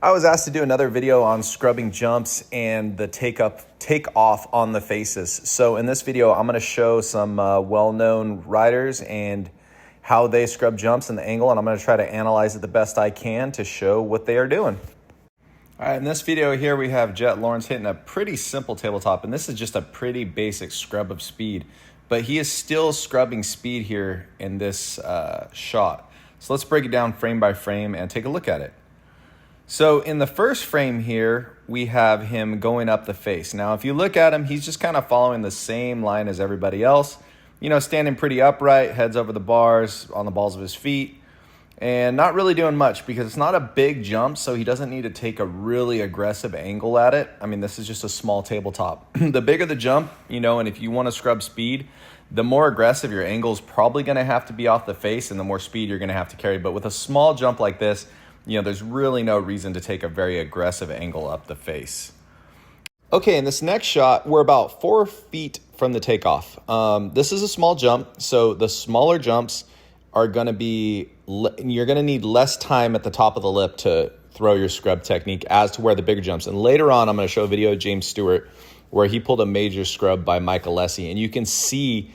I was asked to do another video on scrubbing jumps and the take off on the faces. So in this video, I'm going to show some well-known riders and how they scrub jumps and the angle, and I'm going to try to analyze it the best I can to show what they are doing. All right, in this video here, we have Jett Lawrence hitting a pretty simple tabletop, and this is just a pretty basic scrub of speed, but he is still scrubbing speed here in this shot. So let's break it down frame by frame and take a look at it. So in the first frame here, we have him going up the face. Now, if you look at him, he's just kind of following the same line as everybody else. You know, standing pretty upright, heads over the bars, on the balls of his feet, and not really doing much because it's not a big jump, so he doesn't need to take a really aggressive angle at it. I mean, this is just a small tabletop. The bigger the jump, you know, and if you want to scrub speed, the more aggressive your angle is probably going to have to be off the face and the more speed you're going to have to carry. But with a small jump like this, you know, there's really no reason to take a very aggressive angle up the face. Okay, in this next shot, we're about 4 feet from the takeoff. This is a small jump, so the smaller jumps are going to be, you're going to need less time at the top of the lip to throw your scrub technique as to where the bigger jumps. And later on, I'm going to show a video of James Stewart where he pulled a major scrub by Mike Alessi, and you can see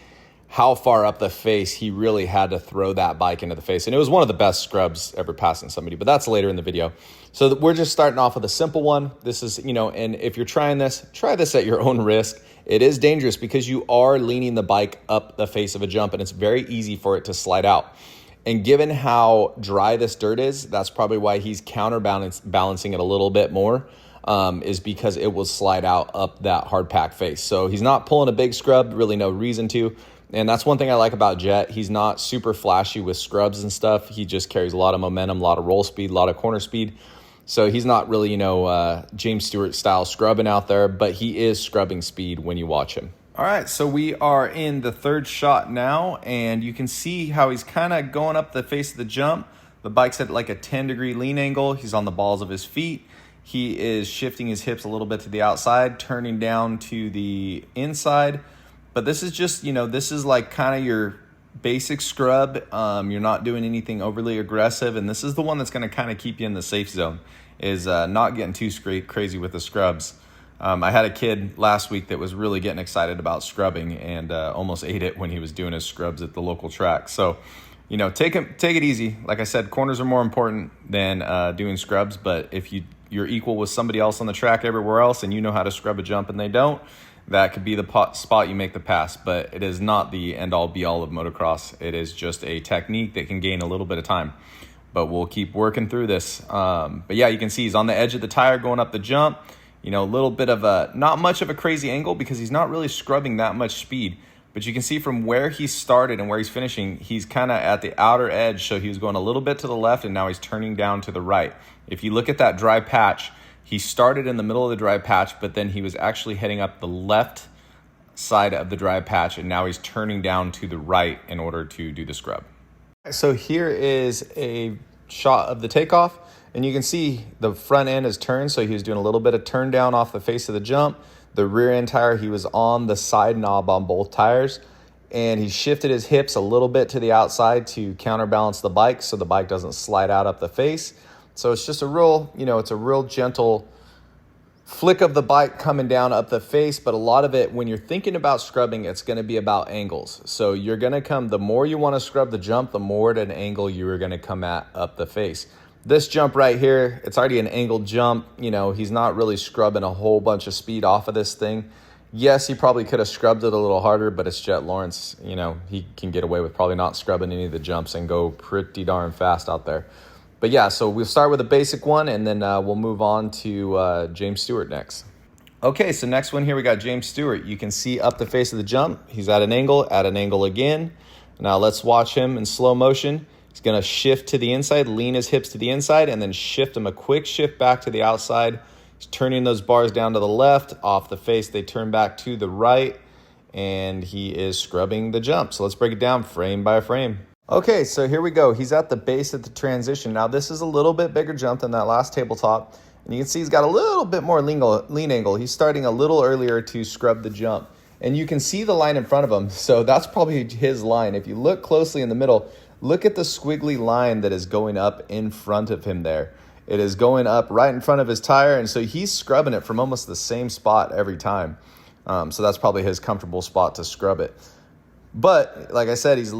how far up the face he really had to throw that bike into the face. And it was one of the best scrubs ever passing somebody, but that's later in the video. So we're just starting off with a simple one. This is, you know, and if you're trying this, try this at your own risk. It is dangerous because you are leaning the bike up the face of a jump, and it's very easy for it to slide out. And given how dry this dirt is, that's probably why he's counterbalancing it a little bit more, is because it will slide out up that hard pack face. So he's not pulling a big scrub, really no reason to. And that's one thing I like about Jett. He's not super flashy with scrubs and stuff. He just carries a lot of momentum, a lot of roll speed, a lot of corner speed. So he's not really, you know, James Stewart style scrubbing out there, but he is scrubbing speed when you watch him. All right, so we are in the third shot now, and you can see how he's kind of going up the face of the jump. The bike's at like a 10-degree lean angle. He's on the balls of his feet. He is shifting his hips a little bit to the outside, turning down to the inside. But this is just, you know, this is like kind of your basic scrub. You're not doing anything overly aggressive. And this is the one that's going to kind of keep you in the safe zone, is not getting too crazy with the scrubs. I had a kid last week that was really getting excited about scrubbing and almost ate it when he was doing his scrubs at the local track. So, you know, take it easy. Like I said, corners are more important than doing scrubs. But if you're equal with somebody else on the track everywhere else and you know how to scrub a jump and they don't, that could be the spot you make the pass, but it is not the end-all be-all of motocross. It is just a technique that can gain a little bit of time, but we'll keep working through this. But yeah, you can see he's on the edge of the tire going up the jump. You know, a little bit of not much of a crazy angle because he's not really scrubbing that much speed, but you can see from where he started and where he's finishing, he's kind of at the outer edge, so he was going a little bit to the left, and now he's turning down to the right. If you look at that dry patch, he started in the middle of the dry patch, but then he was actually heading up the left side of the dry patch, and now he's turning down to the right in order to do the scrub. So here is a shot of the takeoff, and you can see the front end is turned, so he was doing a little bit of turn down off the face of the jump. The rear end tire, he was on the side knob on both tires, and he shifted his hips a little bit to the outside to counterbalance the bike so the bike doesn't slide out up the face. So it's just a real, you know, it's a real gentle flick of the bike coming down up the face, but a lot of it, when you're thinking about scrubbing, it's going to be about angles. So you're going to come, the more you want to scrub the jump, the more at an angle you are going to come at up the face. This jump right here, it's already an angled jump. You know, he's not really scrubbing a whole bunch of speed off of this thing. Yes, he probably could have scrubbed it a little harder, but it's Jett Lawrence. You know, he can get away with probably not scrubbing any of the jumps and go pretty darn fast out there. But yeah, so we'll start with a basic one, and then we'll move on to James Stewart next. Okay, so next one here, we got James Stewart. You can see up the face of the jump. He's at an angle again. Now let's watch him in slow motion. He's going to shift to the inside, lean his hips to the inside, and then shift him a quick shift back to the outside. He's turning those bars down to the left. Off the face, they turn back to the right, and he is scrubbing the jump. So let's break it down frame by frame. Okay, so here we go. He's at the base of the transition. Now, this is a little bit bigger jump than that last tabletop. And you can see he's got a little bit more lean angle. He's starting a little earlier to scrub the jump. And you can see the line in front of him. So that's probably his line. If you look closely in the middle, look at the squiggly line that is going up in front of him there. It is going up right in front of his tire, and so he's scrubbing it from almost the same spot every time. So that's probably his comfortable spot to scrub it. But like I said, he's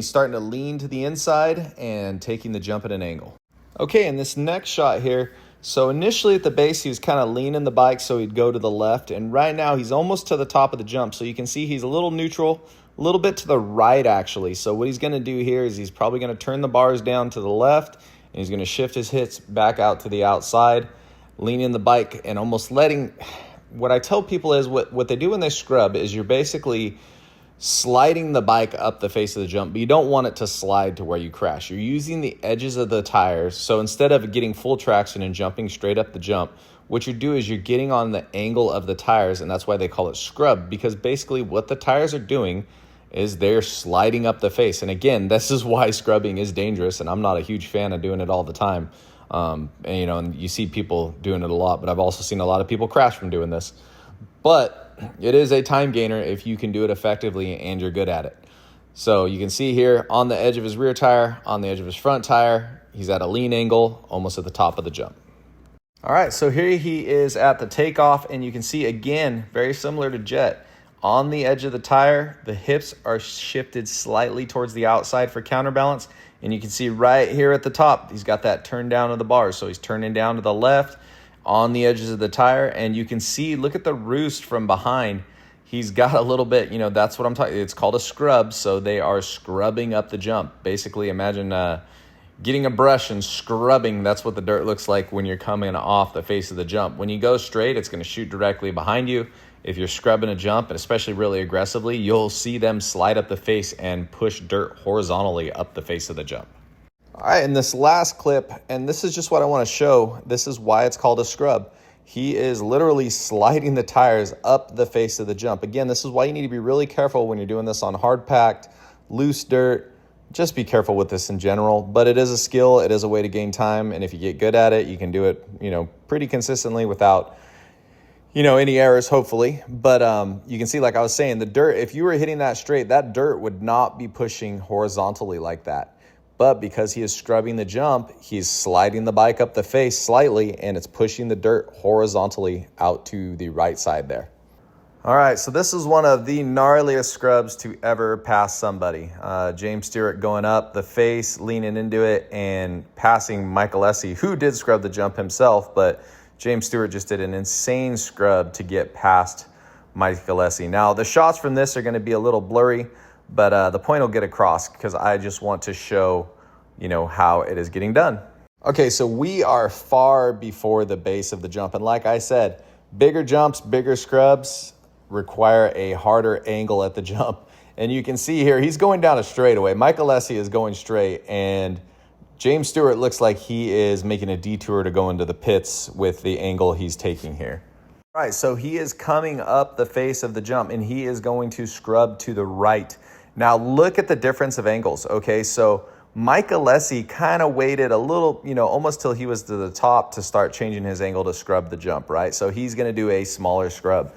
starting to lean to the inside and taking the jump at an angle. Okay, in this next shot here, so initially at the base, he was kind of leaning the bike so he'd go to the left. And right now, he's almost to the top of the jump. So you can see he's a little neutral, a little bit to the right, actually. So what he's going to do here is he's probably going to turn the bars down to the left, and he's going to shift his hips back out to the outside, leaning the bike and almost letting... What I tell people is what they do when they scrub is you're basically sliding the bike up the face of the jump, but you don't want it to slide to where you crash. You're using the edges of the tires. So instead of getting full traction and jumping straight up the jump, what you do is you're getting on the angle of the tires, and that's why they call it scrub, because basically what the tires are doing is they're sliding up the face. And again, this is why scrubbing is dangerous, and I'm not a huge fan of doing it all the time. And you see people doing it a lot, but I've also seen a lot of people crash from doing this. But it is a time gainer if you can do it effectively and you're good at it. So you can see here on the edge of his rear tire, on the edge of his front tire, he's at a lean angle, almost at the top of the jump. All right, so here he is at the takeoff, and you can see, again, very similar to Jet. On the edge of the tire, the hips are shifted slightly towards the outside for counterbalance. And you can see right here at the top, he's got that turn down of the bars. So he's turning down to the left on the edges of the tire. And you can see, look at the roost from behind. He's got a little bit, that's what I'm talking. It's called a scrub. So they are scrubbing up the jump. Basically, imagine getting a brush and scrubbing. That's what the dirt looks like when you're coming off the face of the jump. When you go straight, it's going to shoot directly behind you. If you're scrubbing a jump, and especially really aggressively, you'll see them slide up the face and push dirt horizontally up the face of the jump. All right, in this last clip, and this is just what I want to show, this is why it's called a scrub. He is literally sliding the tires up the face of the jump. Again, this is why you need to be really careful when you're doing this on hard-packed, loose dirt. Just be careful with this in general, but it is a skill. It is a way to gain time, and if you get good at it, you can do it, pretty consistently without any errors, hopefully. But you can see, like I was saying, the dirt, if you were hitting that straight, that dirt would not be pushing horizontally like that. But because he is scrubbing the jump, he's sliding the bike up the face slightly, and it's pushing the dirt horizontally out to the right side there. All right, so this is one of the gnarliest scrubs to ever pass somebody. James Stewart going up the face, leaning into it, and passing Mike Alessi, who did scrub the jump himself, but James Stewart just did an insane scrub to get past Mike Alessi. Now, the shots from this are going to be a little blurry, but the point will get across because I just want to show, how it is getting done. Okay, so we are far before the base of the jump. And like I said, bigger jumps, bigger scrubs require a harder angle at the jump. And you can see here, he's going down a straightaway. Mike Alessi is going straight, and James Stewart looks like he is making a detour to go into the pits with the angle he's taking here. All right, so he is coming up the face of the jump, and he is going to scrub to the right. Now, look at the difference of angles, okay? So Mike Alessi kind of waited a little, almost till he was to the top to start changing his angle to scrub the jump, right? So he's going to do a smaller scrub.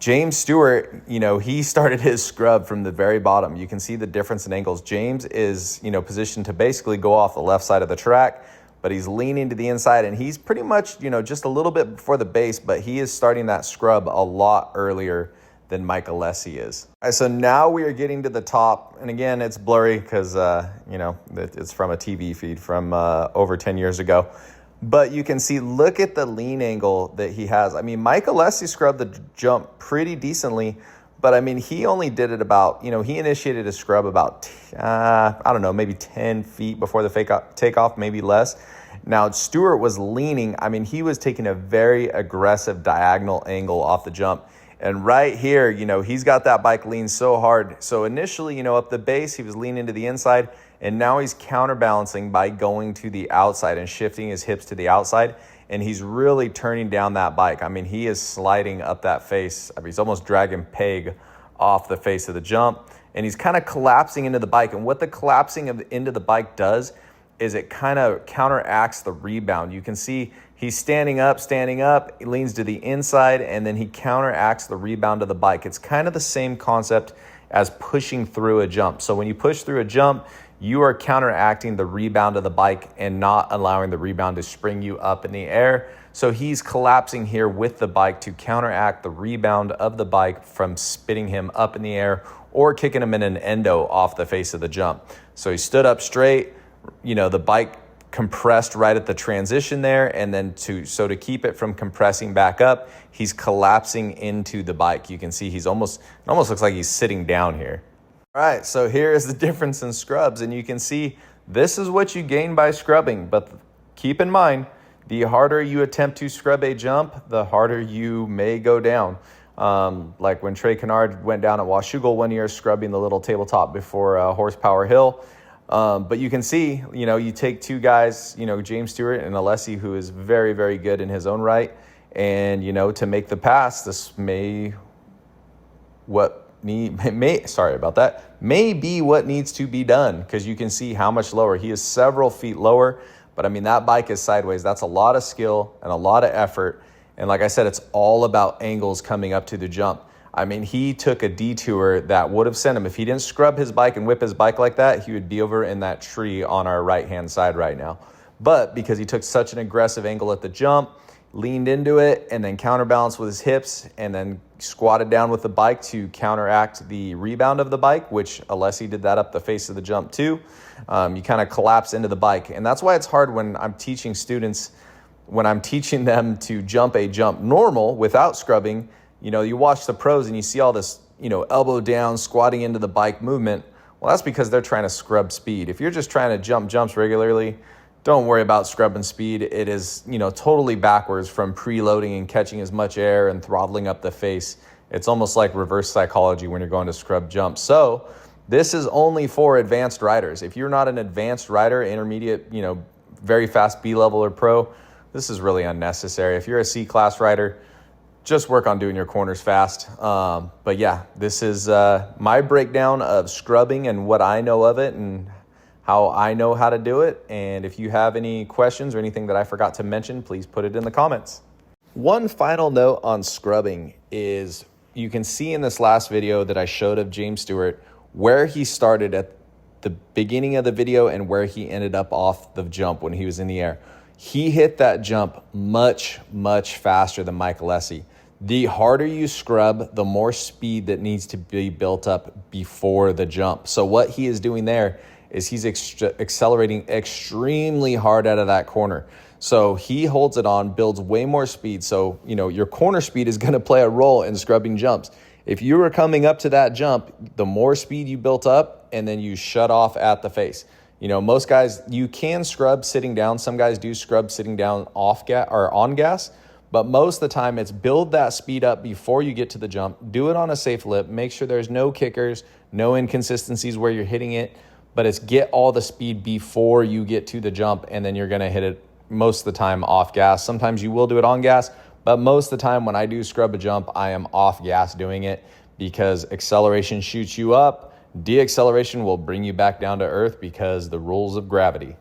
James Stewart, he started his scrub from the very bottom. You can see the difference in angles. James is, positioned to basically go off the left side of the track, but he's leaning to the inside, and he's pretty much, just a little bit before the base, but he is starting that scrub a lot earlier than Mike Alessi is. All right, so now we are getting to the top, and again, it's blurry because, it's from a TV feed from over 10 years ago. But you can see, look at the lean angle that he has. I mean, Mike Alessi scrubbed the jump pretty decently, but I mean, he only did it about, he initiated his scrub about, maybe 10 feet before the takeoff, maybe less. Now, Stewart was leaning. I mean, he was taking a very aggressive diagonal angle off the jump. And right here, he's got that bike lean so hard. So initially, up the base, he was leaning to the inside. And now he's counterbalancing by going to the outside and shifting his hips to the outside. And he's really turning down that bike. I mean, he is sliding up that face. I mean, he's almost dragging peg off the face of the jump. And he's kind of collapsing into the bike. And what the collapsing into the bike does is it kind of counteracts the rebound. You can see he's standing up, he leans to the inside, and then he counteracts the rebound of the bike. It's kind of the same concept as pushing through a jump. So when you push through a jump, you are counteracting the rebound of the bike and not allowing the rebound to spring you up in the air. So he's collapsing here with the bike to counteract the rebound of the bike from spitting him up in the air or kicking him in an endo off the face of the jump. So he stood up straight, the bike compressed right at the transition there, and then to keep it from compressing back up, he's collapsing into the bike. You can see it almost looks like he's sitting down here. All right, so here is the difference in scrubs, and you can see this is what you gain by scrubbing, but keep in mind, the harder you attempt to scrub a jump, the harder you may go down. Like when Trey Kennard went down at Washougal one year scrubbing the little tabletop before Horsepower Hill. But you can see, you take two guys, James Stewart and Alessi, who is very, very good in his own right. And, to make the pass, this may be what needs to be done, because you can see how much lower. He is several feet lower, but I mean, that bike is sideways. That's a lot of skill and a lot of effort. And like I said, it's all about angles coming up to the jump. I mean, he took a detour that would have sent him, if he didn't scrub his bike and whip his bike like that, he would be over in that tree on our right-hand side right now. But because he took such an aggressive angle at the jump, leaned into it, and then counterbalanced with his hips, and then squatted down with the bike to counteract the rebound of the bike, which Alessi did that up the face of the jump too. You kind of collapse into the bike. And that's why it's hard when I'm teaching students, when I'm teaching them to jump a jump normal without scrubbing. You watch the pros and you see all this, elbow down, squatting into the bike movement. Well, that's because they're trying to scrub speed. If you're just trying to jump jumps regularly, don't worry about scrubbing speed. It is, totally backwards from preloading and catching as much air and throttling up the face. It's almost like reverse psychology when you're going to scrub jumps. So this is only for advanced riders. If you're not an advanced rider, intermediate, very fast B-level or pro, this is really unnecessary. If you're a C-class rider, just work on doing your corners fast. But yeah, this is my breakdown of scrubbing and what I know of it and how I know how to do it. And if you have any questions or anything that I forgot to mention, please put it in the comments. One final note on scrubbing is you can see in this last video that I showed of James Stewart where he started at the beginning of the video and where he ended up off the jump when he was in the air. He hit that jump much, much faster than Mike Alessi. The harder you scrub, the more speed that needs to be built up before the jump. So what he is doing there is he's accelerating extremely hard out of that corner. So he holds it on, builds way more speed. So, your corner speed is going to play a role in scrubbing jumps. If you were coming up to that jump, the more speed you built up, and then you shut off at the face. Most guys, you can scrub sitting down. Some guys do scrub sitting down off gas or on gas. But most of the time, it's build that speed up before you get to the jump. Do it on a safe lip. Make sure there's no kickers, no inconsistencies where you're hitting it. But it's get all the speed before you get to the jump, and then you're going to hit it most of the time off gas. Sometimes you will do it on gas, but most of the time when I do scrub a jump, I am off gas doing it because acceleration shoots you up. Deacceleration will bring you back down to earth because the rules of gravity.